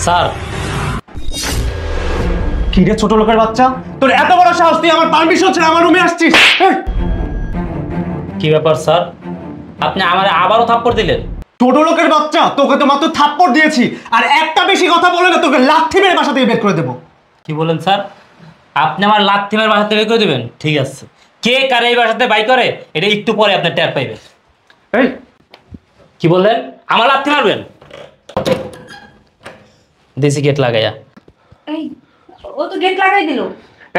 Sir. কি রে ছোট লোকের বাচ্চা, তোর এত বড় সাহস, তুই আমার পারমিশন ছাড়া আমার রুমে আসছিস? কি ব্যাপার স্যার, আপনি আমারে আবারও থাপ্পড় দিলেন? ছোট লোকের বাচ্চা, তোকে তো মাত্র থাপ্পড় দিয়েছি, আর একটা বেশি কথা বলে না তোকে লাথি মেরে বাসা থেকে বের করে দেবো। কি বলেন স্যার? আপনি আমার লাথি মেরে বাসা থেকে বের করে দেবেন? ঠিক আছে, কে কারে এই বাসাতে বাই করে এটা একটু পরে আপনি টের পাইবেন। এই কি বললেন? আমার লাথি মারবেন? দেশি গেট লাগাইয়া। এই ও তো গেট লাগাই দিল।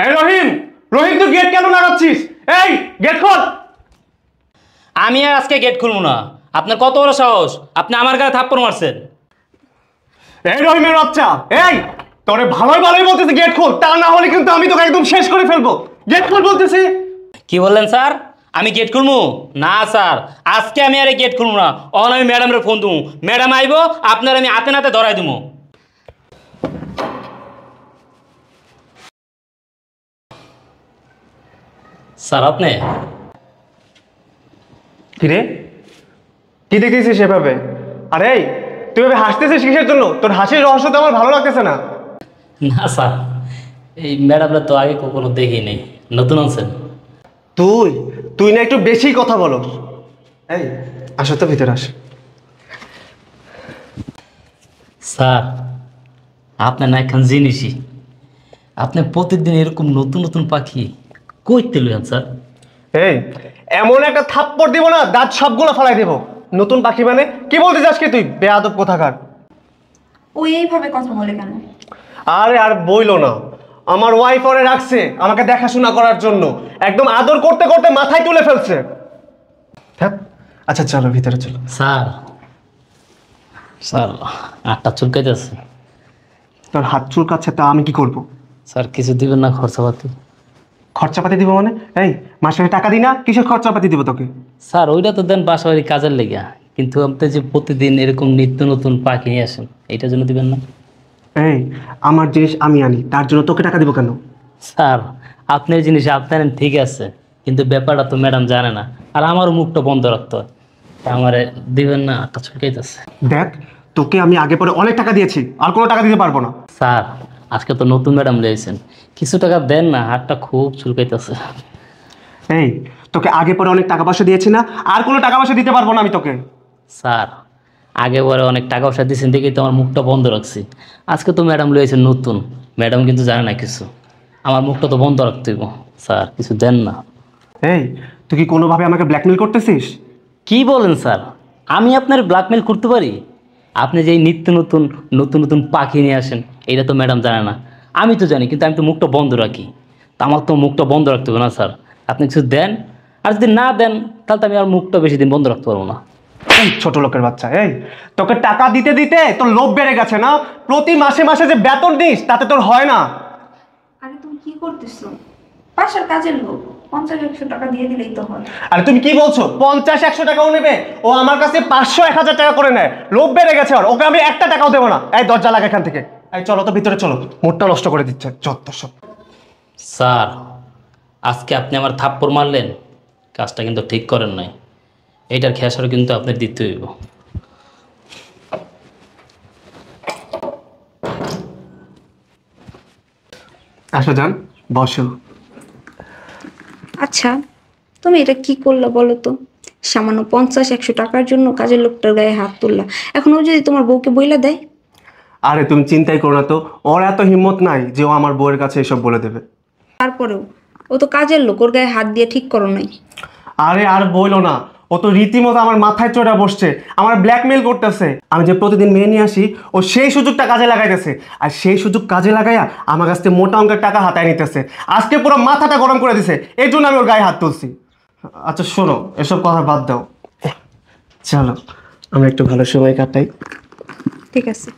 এই রহিম, রহিম তুই গেট কেন লাগাচ্ছিস? এই গেট খোল। আমি আর আজকে গেট খুলবো না। আপনার কত বড় সাহস, আপনি আমার গায়ে থাপ্পড় মারছেন? এই রহিমের বাচ্চা, এই তোরে ভালোই ভালোই বলতেছি গেট খোল, তা না হলে কিন্তু আমি তোকে একদম শেষ করে ফেলবো। গেট খোল বলতেছি। কি বললেন স্যার? আমি গেট খুলবো না স্যার, আজকে আমি আর গেট খুলবো না। অন আমি ম্যাডামের ফোন দেবো, ম্যাডাম আইবো, আপনার আমি হাতে নাতে ধরাই দেবো। স্যার আপনি কিরে কি দেখেছিস সেভাবে? আরে তুই এভাবে হাসতেছিস কিসের জন্য? তোর হাসির রহস্য তো আমার ভালো লাগতেছে না। না স্যার, এই ম্যাডামরা তো আগে কখনো দেখি নেই, নতুন আছেন। তুই তুই না একটু বেশি কথা বলো। এই আসো তো ভিতরে আস। স্যার আপনার না এখন জিনিসই, আপনি প্রতিদিন এরকম নতুন নতুন পাখি কইতে লইন স্যার। এই এমন একটা থাপ্পড় দিব না, দাঁত সবগুলো ফালাই দেব। নতুন পাখি মানে কি বলতে চাস কি তুই, বেয়াদব কোথাকার? ও এইভাবে কথা বলে কেন? আরে আর বইলো না, আমার ওয়াইফ ওরে রাখছে আমাকে দেখাশোনা করার জন্য, একদম আদর করতে করতে মাথায় তুলে ফেলছে। আচ্ছা চলো ভিতরে চলো। স্যার স্যার আটটা চুলকাইতেছে। তোর হাত চুলকাচ্ছে, তা আমি কি করব? স্যার কিছু দিবেন না খরচাপাতি? খরচাপাতি দিব মানে? এই মাসে টাকা দিই না, কিসের খরচাপাতি দিব তোকে? স্যার ওইটা তো দেন বাসাবাড়ি কাজের লেগে, কিন্তু আপনি যে প্রতিদিন এরকম নিত্য নতুন পাখি নিয়ে আসেন, এইটার জন্য দিবেন না? এই আমার জিনিস আমি আনি, তার জন্য তোকে টাকা দিব কেন? স্যার আপনার জিনিস আপনি আনেন ঠিক আছে, কিন্তু ব্যাপারটা তো ম্যাডাম জানে না, আর আমারও মুখটা বন্ধ রাখতে হয়। আমারে দিবেন না? আটটা চুলকাইতেছে। দেখ তোকে আমি আগে পরে অনেক টাকা দিয়েছি, আর কোনো টাকা দিতে পারবো না। স্যার আজকে তো নতুন ম্যাডাম লিয়েছেন, কিছু টাকা দেন না, হাতটা খুব চুলকাইতেছে। এই তোকে আগে পরে অনেক টাকা পয়সা দিয়েছি না, আর কোনো টাকা পয়সা দিতে পারবো না আমি তোকে। স্যার আগে পরে অনেক টাকা পয়সা দিয়েছেন দেখেই তো আমার মুখটা বন্ধ রাখছি। আজকে তো ম্যাডাম লিয়েছেন নতুন, ম্যাডাম কিন্তু জানে না কিছু, আমার মুখটা তো বন্ধ রাখতে হইব। স্যার কিছু দেন না। এই তুই কি কোনোভাবে আমাকে ব্ল্যাকমেল করতেছিস? কি বলেন স্যার, আমি আপনার ব্ল্যাকমেল করতে পারি? আপনি যেই নিত্য নতুন নতুন নতুন পাখি নিয়ে আসেন, এটা তো ম্যাডাম জানে না, আমি তো জানি, কিন্তু আমি তো মুখটা বন্ধ রাখি। তা আমার তো মুখটা বন্ধ রাখতে হবে না স্যার, আপনি কিছু দেন। আর যদি না দেন তাহলে তো আমি আর মুখটা বেশি দিন বন্ধ রাখতে পারবো না। এই ছোট লোকের বাচ্চা, এই তোকে টাকা দিতে দিতে তোর লোভ বেড়ে গেছে না? প্রতি মাসে মাসে যে বেতন দিস তাতে তোর হয় না। আরে তুমি কি করতেছো? বাসার কাজের লোক, 50-100 টাকা দিয়ে দিলেই তো হয়। আরে তুমি কি বলছো? 50-100 টাকাও নেবে? ও আমার কাছে 500-1000 টাকা করে নেয়। লোভ বেড়ে গেছে ওর, ওকে আমি একটা টাকাও দেবো না। এই দরজা লাগা এখান থেকে। এই চলো তো ভিতরে চলো, মুডটা নষ্ট করে দিচ্ছে যত সব। স্যার আজকে আপনি আমার থাপ্পড় মারলেন, কাজটা কিন্তু ঠিক করেন নাই, এইটার খেসারও কিন্তু আপনি দিতে হইব। আসো যান, বসো। আচ্ছা তুমি এটা কি করলা বলো তো? সামান্য 50-100 টাকার জন্য কাজের লোকটার গায়ে হাত তুললা। এখন ও যদি তোমার বউকে বইলা দেয়? আরে তুমি চিন্তাই করো না তো, ওর এত হিম্মত নাই যে ও আমার বউয়ের কাছে এসব বলে দেবে। তারপরেও ও তো কাজের লোক, ওর গায়ে হাত দিয়ে ঠিক করো নাই। আরে আর বইলো না, ও তো রীতিমতো আমার মাথায় চড়া বসছে, আমার ব্ল্যাকমেল করতেছে। আমি যে প্রতিদিন মেয়ে নিয়ে আসি, ও সেই সুযোগটা কাজে লাগাইতেছে, আর সেই সুযোগ কাজে লাগাইয়া আমার কাছ থেকে মোটা অঙ্কের টাকা হাতায় নিতেছে। আজকে পুরো মাথাটা গরম করে দিছে, এই জন্য আমি ওর গায়ে হাত তুলছি। আচ্ছা শোনো, এসব কথা বাদ দাও, চলো আমরা একটু ভালো সময় কাটাই। ঠিক আছে।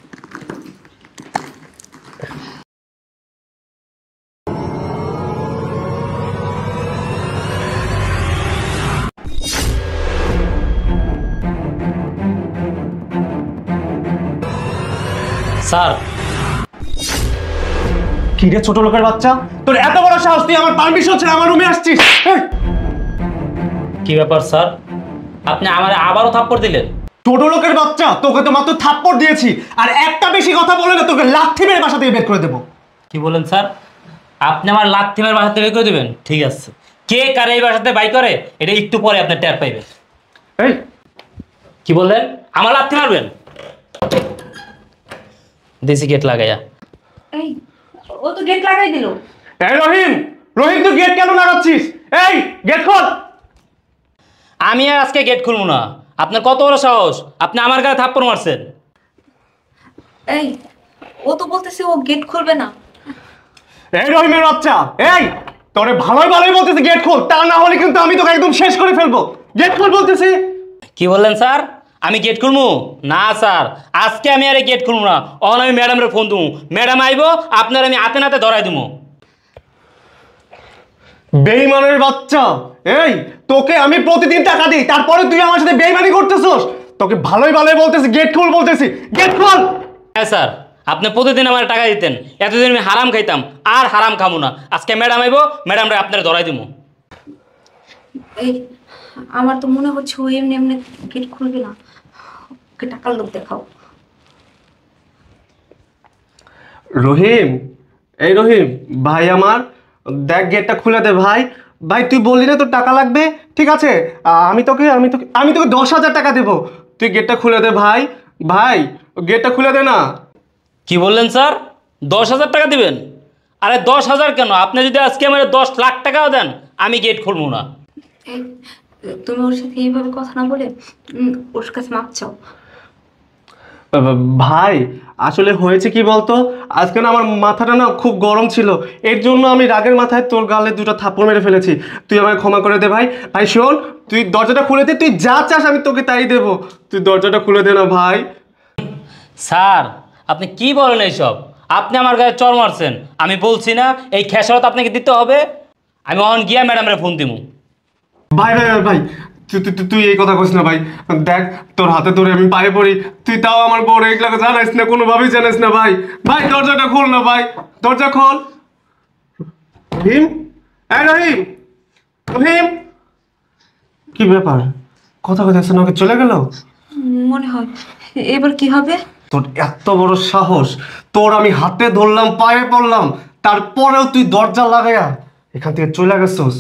স্যার কি রে ছোট লোকের বাচ্চা, তোর এত বড় সাহস, তুই আমার পারমিশন ছাড়া আমার রুমে আসছিস? কি ব্যাপার স্যার, আপনি আমারে আবারও থাপ্পড় দিলেন? ছোট লোকের বাচ্চা, তোকে তো মাত্র থাপ্পড় দিয়েছি, আর একটা বেশি কথা বলে না তোকে লাথি মেরে বাসা থেকে বের করে দেবো। কি বলেন স্যার? আপনি আমার লাথি মেরে বাসাতে বের করে দেবেন? ঠিক আছে, কে কারে এই বাসাতে বাই করে এটা একটু পরে আপনি টের পাইবেন। এই কি বললেন? আমার লাথি মারবেন? দেশি গেট লাগাইয়া। এই ও তো গেট লাগাই দিল। এই রহিম, রহিম তুই গেট কেন লাগাচ্ছিস? এই গেট খোল। আমি আর আজকে গেট খুলবো না। আপনার কত বড় সাহস, আপনি আমার গায়ে থাপ্পড় মারছেন। এই ও তো বলতেছে ও গেট খুলবে না। এই রহিমের বাচ্চা, এই তোরে ভালোই ভালোই বলতেছি গেট খোল, তা না হলে কিন্তু আমি তোকে একদম শেষ করে ফেলবো। গেট খোল বলতেছি। কি বললেন স্যার? আমি গেট খুলবো না স্যার, আজকে আমি আর গেট খুলবো না। অন আমি ম্যাডামের ফোন দেবো, ম্যাডাম আইবো, আপনার আমি হাতে নাতে ধরাই দেবো। বেইমানের বাচ্চা, এই তোকে আমি প্রতিদিন টাকা দিই, তারপরে তুই আমার সাথে বেইমানি করতেছস। তোকে ভালোই ভালোই বলতেছি গেট খোল বলতেছি, গেট খোল। হ্যাঁ স্যার, আপনি প্রতিদিন আমার টাকা দিতেন, এতদিন আমি হারাম খাইতাম, আর হারাম খাবো না। আজকে ম্যাডাম আইবো, ম্যাডামরা আপনার ধরাই দেবো। এই আমার তো মনে হচ্ছে ও এমনি এমনি গেট খুলবে না, ওকে টাকার লোক দেখাও। রহিম, এই রহিম ভাই আমার, দেখ গেটটা খুলে দে ভাই। ভাই তুই বললি না তোর টাকা লাগবে, ঠিক আছে আমি তোকে 10,000 টাকা দেবো, তুই গেটটা খুলে দে ভাই। ভাই গেটটা খুলে দে না। কি বললেন স্যার? 10,000 টাকা দিবেন? আরে 10,000 কেন, আপনি যদি আজকে আমার 10 লাখ টাকাও দেন আমি গেট খুলবো না। এই তুমি ওর সাথে এইভাবে কথা না বলে ওর কাছে মাপ চাও। ভাই আসলে হয়েছে কি বলতো, আজকে না আমার মাথাটা না খুব গরম ছিল, এর জন্য আমি রাগের মাথায় তোর গালে দুটো থাপ্পড় মেরে ফেলেছি। তুই আমায় ক্ষমা করে দে ভাই। ভাই শোন, তুই দরজাটা খুলে দে, তুই যা চাস আমি তোকে তাই দেবো, তুই দরজাটা খুলে দে না ভাই। স্যার আপনি কি বলেন এইসব? আপনি আমার গায়ে চর মারছেন, আমি বলছি না এই খেসারত আপনাকে দিতে হবে। আমি অন গিয়া ম্যাডামের ফোন দিব। ভাই ভাই ভাই ভাই তুই এই কথা কইস না ভাই। দেখ তোর হাতে ধরে আমি পায়ে পড়ি, তুই তাও আমার বড় এগুলাকে জানাইস না, কোনোভাবেই জানাইস না ভাই। ভাই দরজাটা খোল না ভাই, দরজা খোল। রহিম, এই রহিম, রহিম, কি ব্যাপার? কথা কথা না, ওকে চলে গেল? মনে হয়। এবার কি হবে? তোর এত বড় সাহস, তোর আমি হাতে ধরলাম, পায়ে পড়লাম, তারপরেও তুই দরজা লাগাইয়া এখান থেকে চলে গেছস।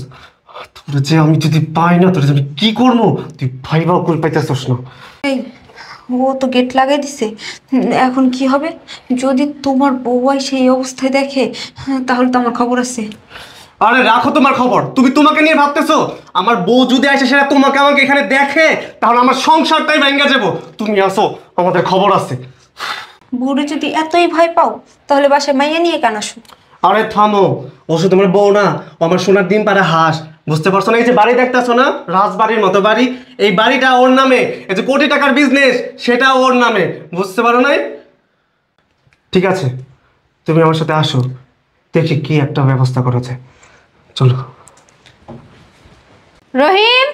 তোর যে আমি যদি পাই না, তোর আমি কি করবো তুই ভাইবাও করে পাইতেছস না। এই ও তো গেট লাগাই দিছে, এখন কি হবে? যদি তোমার বউয়াই সেই অবস্থায় দেখে তাহলে তো আমার খবর আছে। আরে রাখো তোমার খবর, তুমি তোমাকে নিয়ে ভাবতেছো। আমার বউ যদি আসে সেটা তোমাকে আমাকে এখানে দেখে তাহলে আমার সংসারটাই ভেঙে যাবো। তুমি আসো, আমাদের খবর আছে। বউরে যদি এতই ভয় পাও তাহলে বাসায় মাইয়া নিয়ে কেন আসো? আরে থামো, ও শুধু তোমার বউ না, ও আমার সোনার ডিম পাড়া হাঁস। বুঝতে পারছো না? এই যে বাড়ি দেখতেছো না, রাজবাড়ির মতো বাড়ি, এই বাড়িটা ওর নামে। এই যে কোটি টাকার বিজনেস সেটা ওর নামে। বুঝতে পারো নাই? ঠিক আছে, তুমি আমার সাথে আসো, দেখি কি একটা ব্যবস্থা করেছে। চলো। রহিম,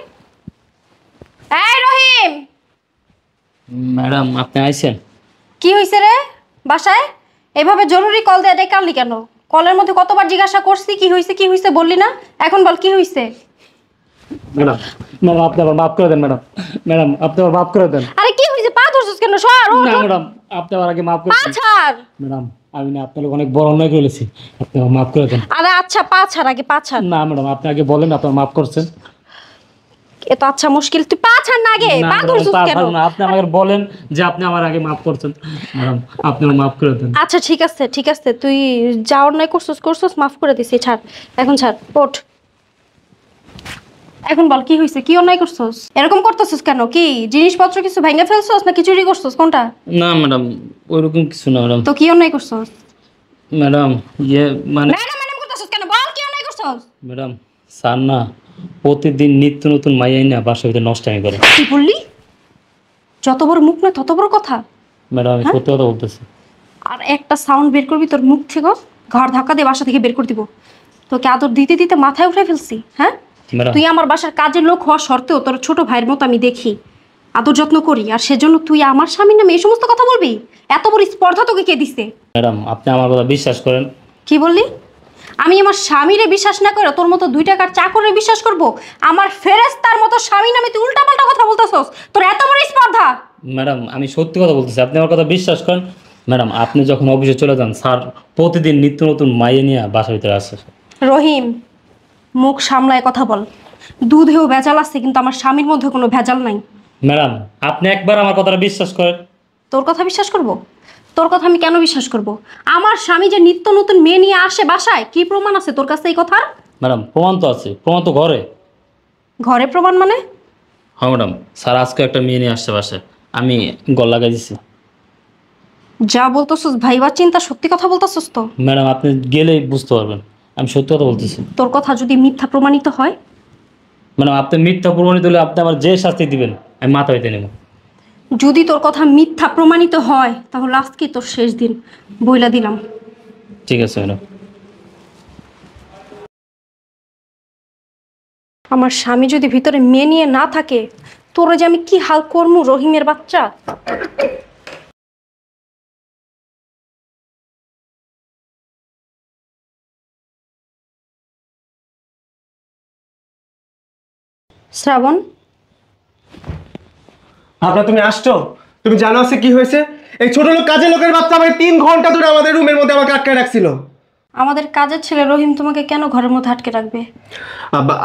এই রহিম, ম্যাডাম আপনি আইছেন? কি হয়েছে রে বাসায়? এভাবে জরুরি কল দিয়ে ডেকে আনলি কেন? কলের মধ্যে কতবার জিজ্ঞাসা করছি কি হয়েছে বললি না, এখন বল কি হয়েছে? ম্যাডাম, ম্যাডাম আপনি আবার মাফ করে দেন। ম্যাডাম, ম্যাডাম আপনি আবার মাফ করে দেন। আরে কি হয়েছে? পা ধরছিস কেন? সর ওঠ, না ওঠ। ম্যাডাম, আপনি আমার আগে মাফ করে পা দেন। ছাড়। ম্যাডাম আমি না আপনার অনেক বড় অন্যায় করেছি, আপনি আমার মাফ করে দেন। আরে আচ্ছা পা ছাড়, আগে পা ছাড়। না ম্যাডাম, আপনি আগে বলেন আপনার মাফ করছেন। এ তো আচ্ছা মুশকিল, তুই পা ছাড় না আগে, না পা ম্যাডাম, ধরছিস পা কেন? ছাড়বো না। আপনি আমাকে বলেন যে আপনি আমার আগে মাফ করছেন। ম্যাডাম আপনি আমার মাফ করে দেন। আচ্ছা ঠিক আছে, তুই যা অন্যায় করছিস মাফ করে দিছি, ছাড় এখন, ছাড়, ওঠ। এখন বল কি হয়েছে, কি অন্যায় করছিস? এরকম করতেছিস কেন? কি জিনিসপত্র কিছু ভেঙে ফেলছিস না কি চুরি করছিস, কোনটা? না ম্যাডাম, ওইরকম কিছু না ম্যাডাম। তো কি অন্যায় করছিস? ম্যাডাম মানে ম্যাডাম করতেছিস কেন? বল কি অন্যায় করছিস? ম্যাডাম স্যার না প্রতিদিন নিত্য নতুন মাইয়াই না বাসার ভিতরে নষ্টামি করে। কি বললি? যত বড় মুখ না তত বড় কথা। ম্যাডাম আমি সত্যি কথা বলতেছি। আর একটা সাউন্ড বের করবি তোর মুখ থেকে, ঘর ধাক্কা দিয়ে বাসা থেকে বের করে দিব। তোকে আদর দিতে দিতে মাথায় উঠে ফেলছি। হ্যাঁ, ম্যাডাম তুই আমার বাসার কাজের লোক হওয়া সত্ত্বেও তোর ছোট ভাইয়ের মতো আমি দেখি, আদর যত্ন করি, আর সেজন্য তুই আমার স্বামীর নামে এই সমস্ত কথা বলবি? এত বড় স্পর্ধা তোকে কে দিছে? ম্যাডাম আপনি আমার কথা বিশ্বাস করেন। কি বললি? আমি আমার স্বামীরে বিশ্বাস না করে তোর মতো 2 টাকার চাকরে বিশ্বাস করব? আমার ফেরেশতার মতো স্বামী নামে তুই উল্টাপাল্টা কথা বলতেছস? তোর এত বড় স্পর্ধা? ম্যাডাম আমি সত্যি কথা বলতেছি, আপনি আমার কথা বিশ্বাস করেন। ম্যাডাম আপনি যখন অফিসে চলে যান, স্যার প্রতিদিন নিত্য নতুন মাইয়ে নিয়ে বাসার ভিতরে আসে। রহিম, মুখ সামলায় কথা বল। দুধেও ভেজাল আছে, কিন্তু আমার স্বামীর মধ্যে কোনো ভেজাল নাই। ম্যাডাম আপনি একবার আমার কথাটা বিশ্বাস করেন। তোর কথা বিশ্বাস করব? তোর কথা আমি কেন বিশ্বাস করব? আমার স্বামী যে নিত্য নতুন মেয়ে নিয়ে আসে বাসায়, কি প্রমাণ আছে তোর কাছে এই কথার? ম্যাডাম প্রমাণ তো আছে, প্রমাণ তো ঘরে। ঘরে প্রমাণ মানে? হ্যাঁ ম্যাডাম, স্যার আজকে একটা মেয়ে নিয়ে আসছে বাসায়, আমি গল লাগাই দিছি। যা বলতেছস ভাইবার চিন্তা, সত্যি কথা বলতেছস তো? ম্যাডাম আপনি গেলেই বুঝতে পারবেন আমি সত্যি কথা বলতেছি। তোর কথা যদি মিথ্যা প্রমাণিত হয়? ম্যাডাম আপনি মিথ্যা প্রমাণিত হলে আপনি আমার যে শাস্তি দিবেন আমি মাথা হইতে নেব। যদি তোর কথা মিথ্যা প্রমাণিত হয় তাহলে আজকে তোর শেষ দিন, বইলা দিলাম। ঠিক আছে ম্যাডাম। আমার স্বামী যদি ভিতরে মেয়ে নিয়ে না থাকে, তোরা যে আমি কি হাল করমু রহিমের বাচ্চা। শ্রাবণ, ভাবনা তুমি আসছো? তুমি জানো আছে কি হয়েছে? এই ছোট লোক কাজের লোকের বাচ্চা আমাকে 3 ঘন্টা ধরে আমাদের রুমের মধ্যে আমাকে আটকে রাখছিল। আমাদের কাজের ছেলে রহিম তোমাকে কেন ঘরের মধ্যে আটকে রাখবে?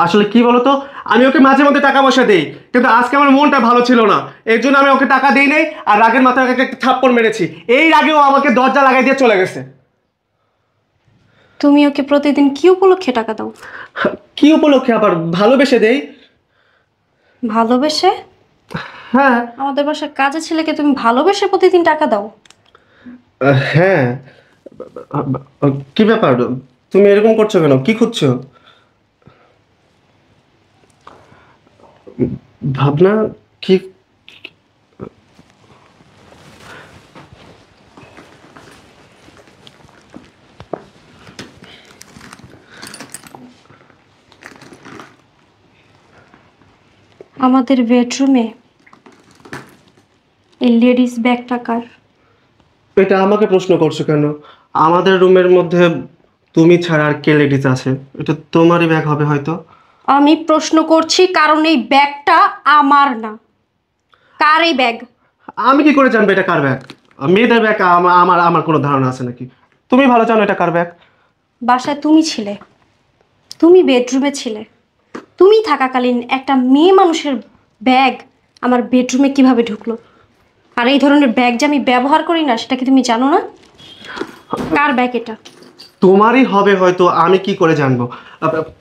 আসলে কি বলতো, আমি ওকে মাঝে মধ্যে টাকা পয়সা দেই, কিন্তু আজকে আমার মনটা ভালো ছিল না, এর জন্য আমি ওকে টাকা দেই নাই। আর রাগের মাথায় ওকে একটা থাপ্পড় মেরেছি। এই রাগে ও আমাকে দরজা লাগাই দিয়ে চলে গেছে। তুমি ওকে প্রতিদিন কি উপলক্ষে টাকা দাও? কি উপলক্ষে? আবার ভালোবেসে দেই। ভালোবেসে? হ্যাঁ। আমাদের বাসার কাজের ছেলেকে তুমি ভালোবেসে প্রতিদিন টাকা দাও? হ্যাঁ। কি ব্যাপার, তুমি এরকম করছো কেন? কি খুঁজছো? ভাবনা কি? আমাদের বেডরুমে এই লেডিস ব্যাগটা কার? এটা আমাকে প্রশ্ন করছো কেন? আমাদের রুমের মধ্যে তুমি ছাড়া আর কে লেডিস আছে? এটা তোমারই ব্যাগ হবে হয়তো। আমি প্রশ্ন করছি কারণ এই ব্যাগটা আমার না। কার এই ব্যাগ? আমি কি করে জানবো এটা কার ব্যাগ? মেয়েদের ব্যাগ আমার আমার কোনো ধারণা আছে নাকি? তুমি ভালো জানো এটা কার ব্যাগ। বাসায় তুমি ছিলে, তুমি বেডরুমে ছিলে, তুমি থাকাকালীন একটা মেয়ে মানুষের ব্যাগ আমার বেডরুমে কিভাবে ঢুকলো? আর এই ধরনের ব্যাগ যে আমি ব্যবহার করি না সেটা কি তুমি জানো না? কার ব্যাগ এটা? তোমারই হবে হয়তো, আমি কি করে জানবো?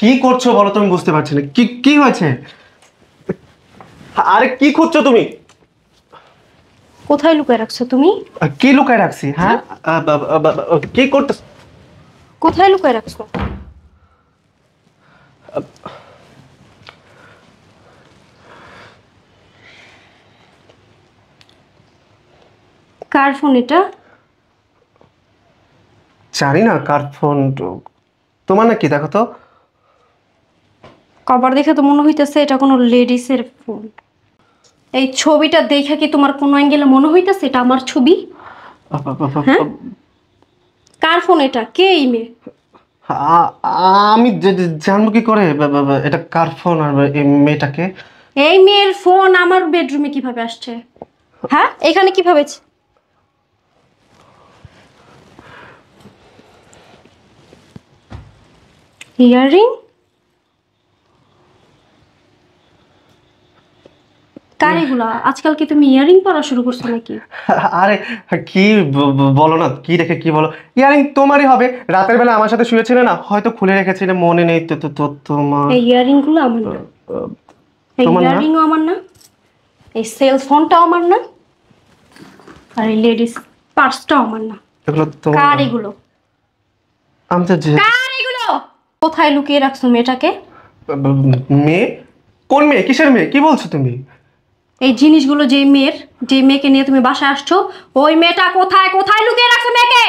কি করছো বলো তো, আমি বুঝতে পারছি না। কি কি হয়েছে? আরে কি খুঁজছো তুমি? কোথায় লুকিয়ে রাখছো তুমি? কি লুকায় রাখছি? হ্যাঁ, কি করতে? কোথায় লুকিয়ে রাখছো? কার ফোন এটা? জানি না কার ফোন। তোমার নাকি? দেখো তো। কভার দেখে তো মনে হইতেছে এটা কোনো লেডিসের ফোন। এই ছবিটা দেখে কি তোমার কোনো অ্যাঙ্গেলে মনে হইতেছে এটা আমার ছবি? হ্যাঁ? কার ফোন এটা? কে এই মেয়ে? আমি জানবো কি করে এটা কার ফোন আর এই মেয়েটাকে? এই মেয়ের ফোন আমার বেডরুমে কিভাবে আসছে? হ্যাঁ, এখানে কিভাবে? ইয়াররিং? কার এগুলা? আজকাল কি তুমি ইয়াররিং পরা শুরু করছো নাকি? আরে কি বলো না, কি রেখে কি বলো? ইয়ারিং তোমারই হবে। রাতের বেলা আমার সাথে শুয়েছিলে না, হয়তো খুলে রেখেছিলে, মনে নেই তো। তোমার এই ইয়াররিং গুলো আমার না। এই তোমার না? ইয়াররিংও আমার না, এই সেল ফোনটাও আমার না, আর এই লেডিস পার্সটাও আমার না। এগুলো তোমার? কার এগুলো? আমি তো কার এগুলো? কোথায় লুকিয়ে রাখছো মেয়েটাকে? মেয়ে? কোন মেয়ে? কিসের মেয়ে? কি বলছো তুমি? এই জিনিসগুলো যে মেয়েকে নিয়ে তুমি বাসায় আসছো, ওই মেয়েটা কোথায়? কোথায় লুকিয়ে রাখছো মেয়েকে?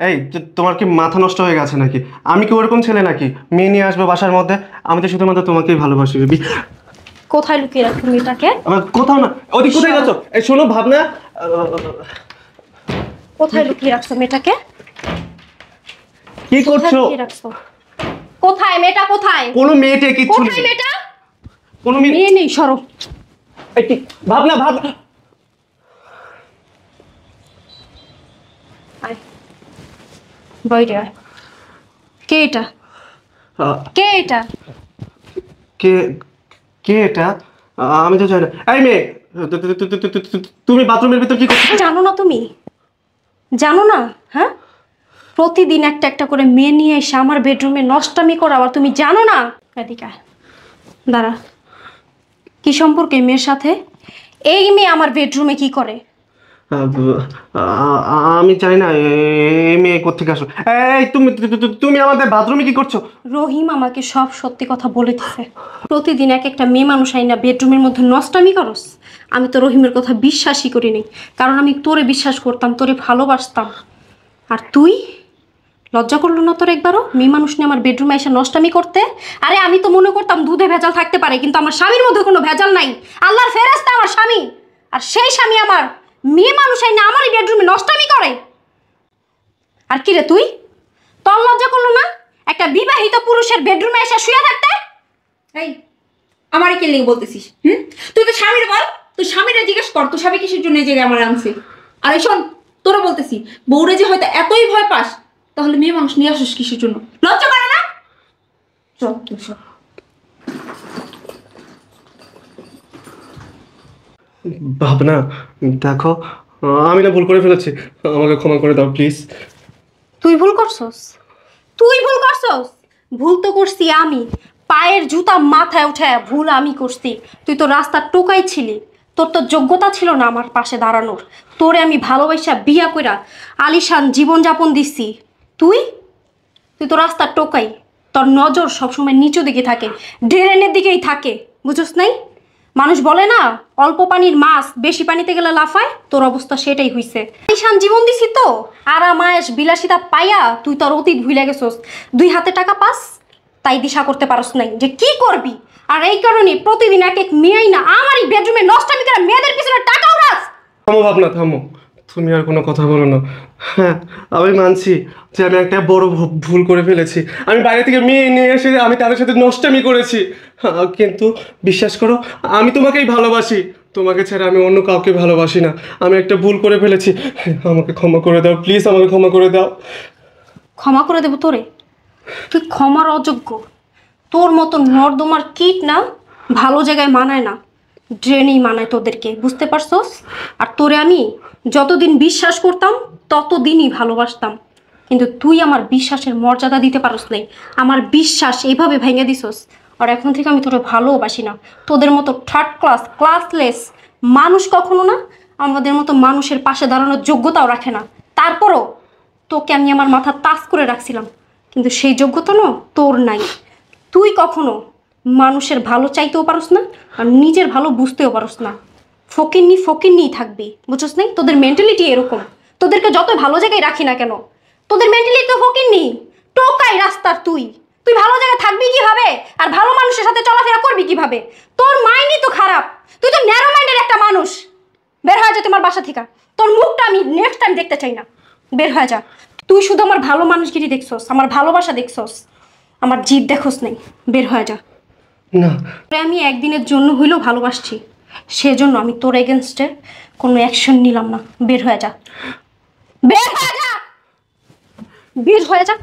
এই তোমার কি মাথা নষ্ট হয়ে গেছে নাকি? আমি কি ওরকম ছেলে নাকি মেয়ে নিয়ে আসবো বাসার মধ্যে? আমি তো শুধুমাত্র তোমাকেই ভালোবাসি বেবি। কোথায় লুকিয়ে রাখছো মেয়েটাকে? আমার কোথাও না। ওদিক কোথায় যাচ্ছ? এই শোনো ভাবনা, কোথায় লুকিয়ে রাখছো মেয়েটাকে? কি কোথায় করছো? লুকিয়ে রাখছো? কোথায় মেয়েটা? কোথায়? কোনো মেয়েটে কিচ্ছু কোথায় নেই। মেয়েটা? কোনো মেয়ে মেয়ে নেই, সরো। এই কি ভাবনা, ভাবনা বাইরে আয়। কে এটা? আহ, কে এটা? কে কে এটা? আমি তো জানি না। এই মেয়ে, তুমি বাথরুমের ভিতর কি করছো? জানো না তুমি? জানো না? হ্যাঁ, প্রতিদিন একটা একটা করে মেয়ে নিয়ে এসে আমার বেডরুমে নষ্টামি করা, আর তুমি জানো না? এদিকে আয়। দাঁড়া, কি সম্পর্কে মেয়ের সাথে? এই মেয়ে আমার বেডরুমে কি করে? আমি জানি না এই মেয়ে কোত্থেকে আসো। এই তুমি আমাদের বাথরুমে কি করছো? রহিম আমাকে সব সত্যি কথা বলে দিছে। প্রতিদিন এক একটা মেয়ে মানুষ আইনা বেডরুমের মধ্যে নষ্টামি করস। আমি তো রহিমের কথা বিশ্বাসই করিনি, কারণ আমি তোরে বিশ্বাস করতাম, তোরে ভালোবাসতাম। আর তুই, লজ্জা করলো না তোর একবারও মেয়ে মানুষ নিয়ে আমার বেডরুমে এসে নষ্টামি করতে? আরে আমি তো মনে করতাম দুধে ভেজাল থাকতে পারে, কিন্তু আমার স্বামীর মধ্যে কোনো ভেজাল নাই। আল্লাহর ফেরেশতা আমার স্বামী, আর সেই স্বামী আমার মেয়ে মানুষ আইনা আমারই বেডরুমে নষ্টামি করে। আর কি রে তুই, তোর লজ্জা করলো না একটা বিবাহিত পুরুষের বেডরুমে এসে শুয়ে থাকতে? এই আমারই কে লিখে বলতেছিস? তুই তো স্বামীর বল, তুই স্বামীরা জিজ্ঞেস কর তোর স্বামী কিসের জন্য এই জায়গায় আমার আনছে। আর এই শোন, তোরা বলতেছি বউরে যে হয়তো এতই ভয় পাস, তাহলে মেয়ে মানুষ নিয়ে আসিস কিসের জন্য? লজ্জা করে না? চল তুই সব। ভাবনা, দেখো, আমি না ভুল করে ফেলেছি, আমাকে ক্ষমা করে দাও প্লিজ। তুই ভুল করছস? তুই ভুল করছস? ভুল তো করছি আমি, পায়ের জুতা মাথায় উঠায় ভুল আমি করছি। তুই তো রাস্তার টোকাই ছিলি, তোর তো যোগ্যতা ছিল না আমার পাশে দাঁড়ানোর। তোরে আমি ভালোবাসা বিয়া কইরা আলিশান জীবনযাপন দিচ্ছি। তুই তুই তো রাস্তার টোকাই, তোর নজর সবসময় নিচু দিকে থাকে, ড্রেনের দিকেই থাকে, বুঝছ নাই? মানুষ বলে না অল্প পানির মাছ বেশি পানিতে গেলে লাফায়, তোর অবস্থা সেটাই হইছে। আলিশান জীবন দিছি তো, আরামায়েশ বিলাসিতা পাইয়া তুই তোর অতীত ভুলে গেছস। 2 হাতে টাকা পাস, তাই দিশা করতে পারস নাই যে কি করবি। আর এই কারণে প্রতিদিন এক এক মেয়েই না আমারই বেডরুমে নষ্টামি করে মেয়েদের পিছনে টাকা উড়াস। থামো ভাবনা, থামো, তুমি আর কোনো কথা বলো না। হ্যাঁ, আমি মানছি যে আমি একটা বড় ভুল করে ফেলেছি। আমি বাইরে থেকে মেয়ে নিয়ে এসে আমি তাদের সাথে নষ্টামি করেছি। কিন্তু বিশ্বাস করো, আমি তোমাকেই ভালোবাসি, তোমাকে ছাড়া আমি অন্য কাউকে ভালোবাসি না। আমি একটা ভুল করে ফেলেছি, আমাকে ক্ষমা করে দাও প্লিজ, আমাকে ক্ষমা করে দাও। ক্ষমা করে দেবো তোরে? তুই ক্ষমার অযোগ্য। তোর মতো নর্দমার কীট না ভালো জায়গায় মানায় না, ড্রেনেই মানায় তোদেরকে, বুঝতে পারছস? আর তোরে আমি যতদিন বিশ্বাস করতাম ততদিনই ভালোবাসতাম, কিন্তু তুই আমার বিশ্বাসের মর্যাদা দিতে পারস নাই। আমার বিশ্বাস এইভাবে ভেঙে দিছস, আর এখন থেকে আমি তোরে ভালোবাসি না। তোদের মতো থার্ড ক্লাস ক্লাসলেস মানুষ কখনো না আমাদের মতো মানুষের পাশে দাঁড়ানোর যোগ্যতাও রাখে না। তারপরও তোকে আমি আমার মাথা তাজ করে রাখছিলাম, কিন্তু সেই যোগ্যতা না তোর নাই। তুই কখনো মানুষের ভালো চাইতেও পারস না, আর নিজের ভালো বুঝতেও পারস না। ফকিন্নিই থাকবি, বুঝছস নাই? তোদের মেন্টালিটি এরকম। তোদেরকে যতই ভালো জায়গায় রাখি না কেন, তোদের মেন্টালিটি তো ফকিন্নি, টোকাই রাস্তার। তুই তুই ভালো জায়গায় থাকবি কিভাবে, আর ভালো মানুষের সাথে চলাফেরা করবি কিভাবে? তোর মাইন্ডই তো খারাপ, তুই তো ন্যারো মাইন্ডের একটা মানুষ। বের হয়ে যা তোমার বাসা থেকে, তোর মুখটা আমি নেক্সট টাইম দেখতে চাই না। বের হয়ে যা। তুই শুধু আমার ভালো মানুষগিরি দেখছস, আমার ভালোবাসা দেখছস, আমার জিদ দেখোস নাই। বের হয়ে যা। না, আমি একদিনের জন্য হইলেও ভালোবাসছি, সেজন্য আমি তোর এগেনস্টে কোনো অ্যাকশন নিলাম না। বের হয়ে যা, বের হয়ে যা, বের হয়ে যা।